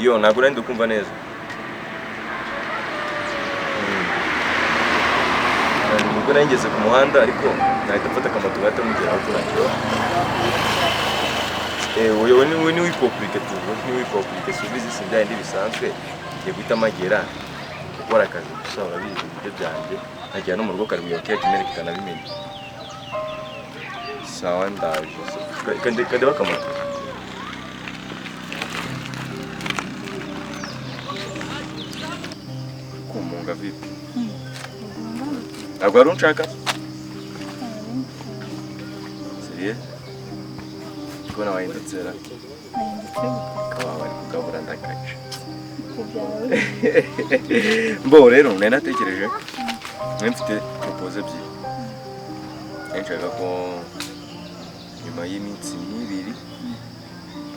iyo ntabwo nari kumva neza. Nubwo nari ngeze ku muhanda ariko nahita mfata akamoto gahita mugeraho turangira. Wowe ni wipopurike tu, ni wipopurike subizi sinjya ndi bisanzwe. Ngiye guhita magera gukora akazi gusa urabizi ibyo byanjye. Nagiye no mu rugo kari buyoke kimere kitanabimenye. Sawa ndaje. Kandi bakamoto. Kumunga vipi? Agora não tinha casa. Seria? Quando eu ainda será? Claro, ele ficava na caixa. Bom, rero nari natekereje mfite propose ebyiri. Nshaka ko nyuma y'iminsi 2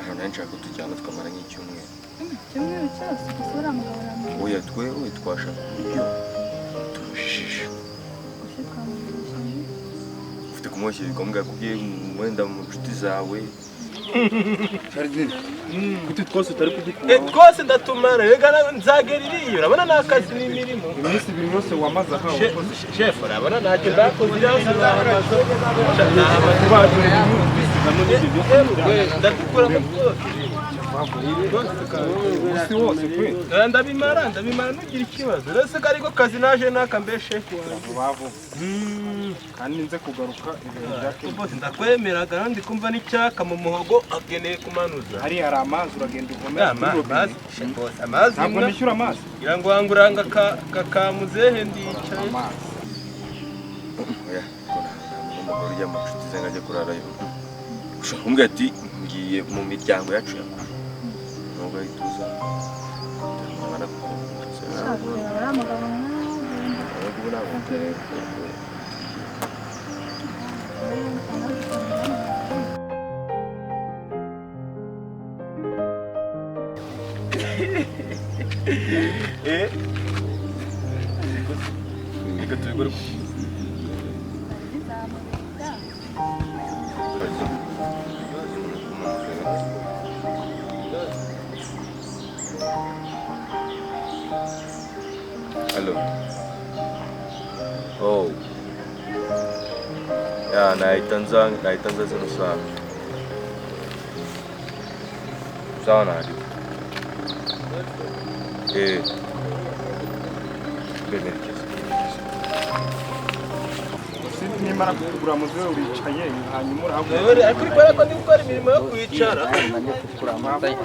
ahantu nshaka ko tujyana tukamara nk'icyumweru. Cyumweru cyose gusura mugabana. Oya twewe twashaka uburyo turushisha. Ufite kumoshyira ngombwa kubye mwenda mu nshuti zawe. Jardine. Kuti twose utari kugikora. Twose ndatumara rega nzagera iriyo urabona nakazi n'imirimo. Iminsi 2 yose wamaza aho. Chef urabona ntacyo ndakoze byose nahamaze. Ndakukura mu byose. Usi wose kwe. Ndabimara nugira ikibazo. Rese kariko kazi naje nakambe chef Bavu. Kandi nze kugaruka ibintu byake. Bose ndakwemera kandi kumva n'icyaka mu muhogo ageneye kumanuza. Hari amazi uragenda uvomera. Amazi. Amazi. Ntabwo nishyura amazi. Ngira ngo wanguranga kakamuzehe ndicaye. Oya, umugore ujya mu nshuti ze ngajya kurarayo. Ushaka kumbwira ati ngiye mu miryango yacu yakuru. Nubwo yituza. Ndamara Hello. Oh. Ya, naitanza zino sawa. Sawa na hadi. Benerekeza. Nimara kugura muze uricaye hanyuma urahaguruka. Ariko ko ndi gukora imirimo yo kwicara.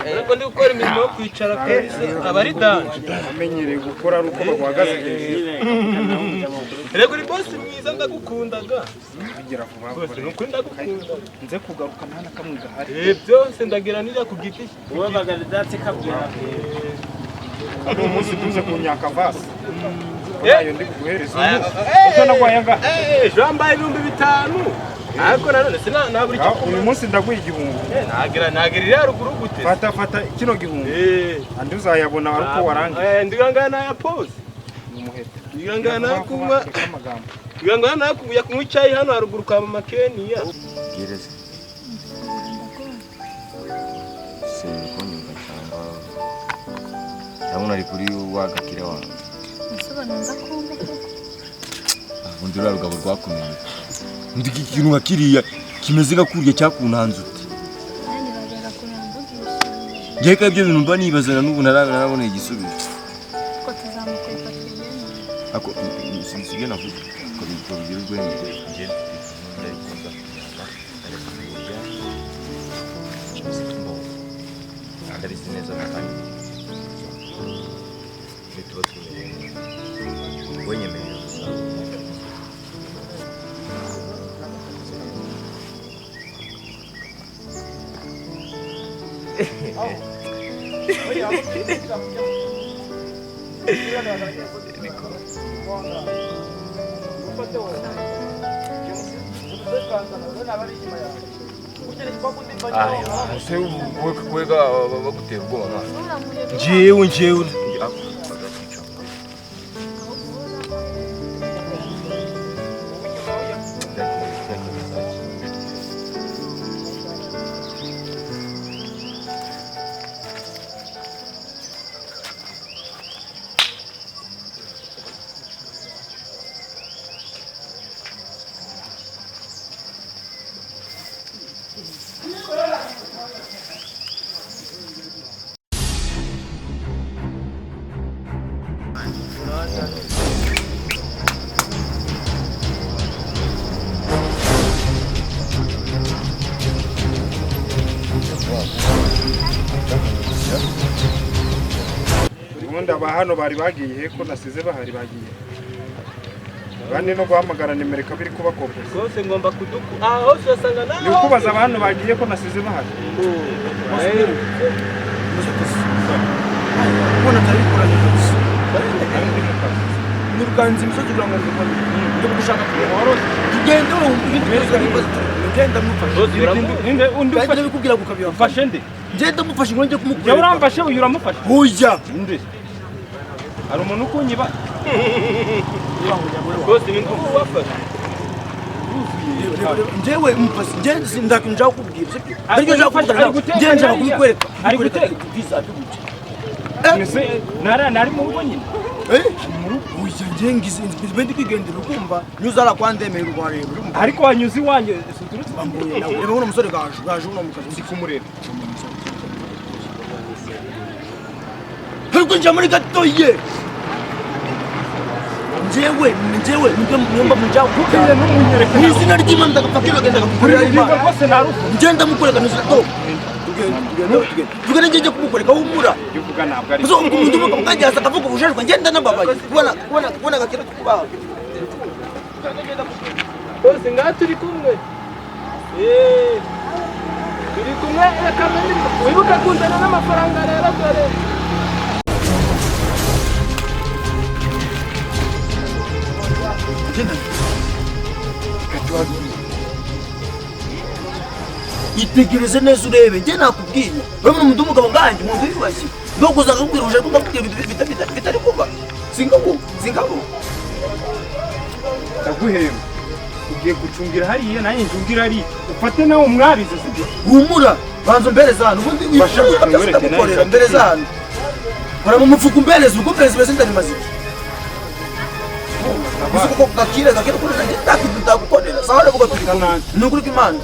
Ariko ndi gukora imirimo yo kwicara kandi abari danje. Amenyereye gukora ari uko bahagaze hejuru. Rego uri boss mwiza ndagukundaga. Bigira vuba Bose nuko ndagukunda. Nze kugaruka ntana kamwe gahari. Byose ndagiranira ku giti. Wowe bagaridatse kabwira. Abo umunsi tuze kunyaka vase. Ayo ndi kuguhereza. Uzo nagwayanga. Jambaye 5,000. Ariko nanone sina buri cyo. Uyu munsi ndaguye igihumbi. Nagirira ruguru gute. Fata kino gihumbi. Andi uzayabona ariko warangiye. Ndigangana ya pose. Umuhete. Ndigangana kuba amagambo. Ndigangana kuya kunywa icyayi hano haruguru kwa mama Kenya. Gereza. Sinikonyumva cyangwa. Ndabona ari kuri wagakira wangu. Nasobanura kumva ko. Undi rugabo rwakumenye. Ndiki kintu bakiriya kimeze gakurya cyakunanze uti. Nani bagera kurambugisha. Ngiye kabyo bintu mba nibazana n'ubu narabona igisubizo. Ko tuzamukwepa twigene. Ako sinzige navuze ko bigira urwenya ngiye ndayikunda cyane. Ari sineza kandi. Nituba tumenye. Wenye mbere. Você kuweka bagutera ubwoba njyewe ubundi aba hano bari bagiye heko nasize bahari bagiye bandi no guhamagara nimero kabiri kuba kopera rwose ngomba kuduku hose usanga nawe ni ukubaza abantu bagiye ko nasize bahari ubona atari bikoranye gusa nirukanze imisozi kugira ngo mbibone ndi gushaka kureba warose tugende ibintu byose bibaza ngenda mufashe undi ufashe bikubwira gukabiya fashe nde ngenda mufashe ngo njye kumukura ya uramfashe uyu uramufashe hoya nde hari umuntu ukunyiba rwose ibintu ubafashe njyewe mufashe ngende ndakinja kubwira ariko njya kuvugana ngende njya kumukwereka ari guteka visa tuguce nari mu rugo nyine hoya ngengize bendi kwigendera ukumva nyuzara kwandemera urwareba ariko wanyuze iwanjye suturutse bambuye nawe reba uno musore gaje uno mukazi sikumurera ariko njya muri gatoye njyewe nyumba mujya kukiye n'umunyereka mu izina ry'Imana ndagapakira genda gakurira Imana rwose narufu ngenda mukoreka n'izo tugende njye kumukoreka humura uvuga ntabwo ari muzo umuntu mukamujya akavuga ubujejwe ngenda nababaye kubona gakira kubaho rwose ngaha turi kumwe turi kumwe reka wibuke kundana n'amafaranga rero dore itegereze neza urebe njye nakubwiye urabona umuntu w'umugabo nganjye umuntu wibashye ndokuza akakubwira uje kugakubwira ibintu bitari kuba singabo ndaguhemba ugiye gucungira hariya nanjye njungira hariya ufate nawe umwabize sibyo humura banza mbereza hano ubundi wifashe mbereza hano para mu mufuko mbereza uko mbereza bese ndani maziki uko gakira kuri nanjye ndakukorera sawa rero gutukana nukuri kw'Imana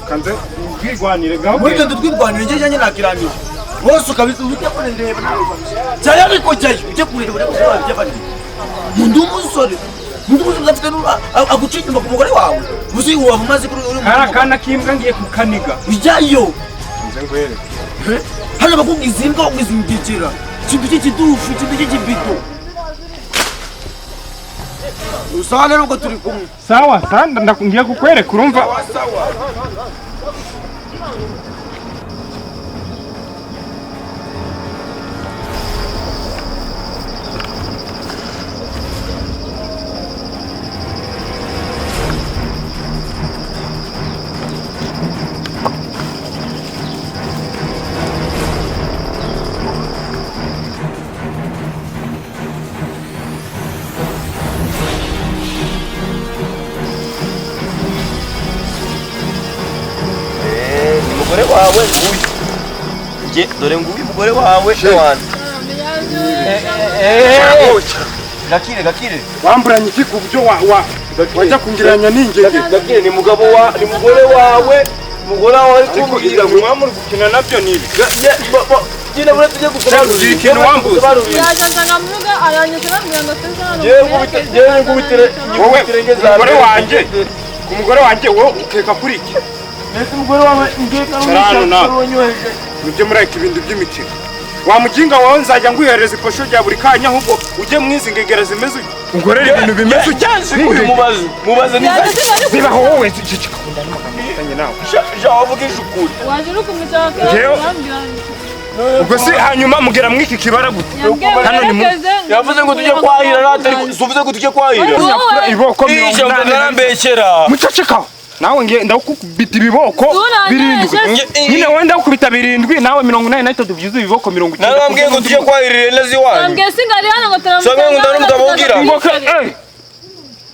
kanze ubwigwanire gaho muri ndo twigwanire njye njye nakiramije bose ukabiza ujya kureba nawe cyane ariko cyaje ujye kureba ujye bari mundu umusore afite agucika inyuma ku mugore wawe uzi uwa maze kuri uri karakana kimbwa ngiye kukaniga ujyayo nze ngwere hano bakugize imbwa ugize imbyikira kintu cy'ikidufu kintu cy'ikibido usawa rero ngo turi kumwe sawa sanda ndakungiye kukwereka urumva sawa umugore wawe nguyu nge dore nguyu umugore wawe n'abandi gakire wamburanye iki ku buryo wajya kungiranya n'ingege gakire ni mugabo wa ni mugore wawe ari kumbwira ngo mwamuri gukina nabyo nibi nyine bure tujye gusobanurira ikintu wambuze yajyaga muga aranyuze bambwira ngo tuzana yewe ngubitire umugore wanjye ku mugore wanjye wowe ukeka kuri iki nese umugore wawe ngeka n'umushatsi nibyo mureka ibintu by'imikino wamuginga wawe nzajya nguhereza iposho rya buri kanya ahubwo ujye mwizingegera zimeze ugorera ibintu bimeze uyu mubaze nibaho wowe kikakunda n'amagambo nawe wavugisha ukuri waje uri kumutaka ubwo si hanyuma mugera mwiki kibara gute hano ni mu yavuze ngo tujye kwahira natari suvuze ngo tujye kwahira iboko 80 mucecekaho nawe nge ndakukubita ibiboko 7 nyine wenda ukubita 7 nawe 83 byuzuye ibiboko 90 narambwiye ngo tujye kwahirira neza iwanyu nambwiye singari hano ngo turamuka sange ngo ndamutabubwira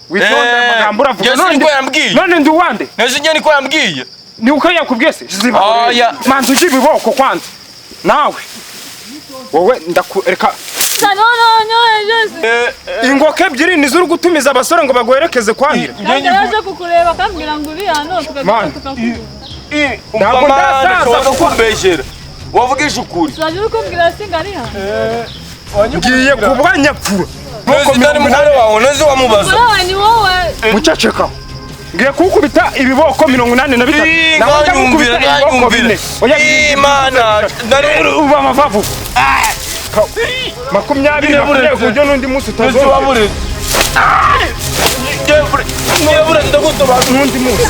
witonda amagambo uravuga none ndi uwande nese njye niko yambwiye ni uko yakubwiye se ziba manzi uji ibiboko kwanza nawe wowe ndakureka ingoke ebyiri nizo uri gutumiza abasore ngo baguherekeze kwahira yaje kukureba akambwira ngo uri hano ntabwo ndasaza kukumbeshyera wavugisha ukuri turaje uri kumbwira singari hano ngiye kuba nyapfura nese utari mugore wawe nese wamubaza ni wowe muceceka ngiye kukubita ibiboko 83 nawe ndakubita ibiboko 4 Imana uba amafavu imyaka 20 ku buryo n'undi munsi utazongera Ngewe buretse ndagutoba n'undi munsi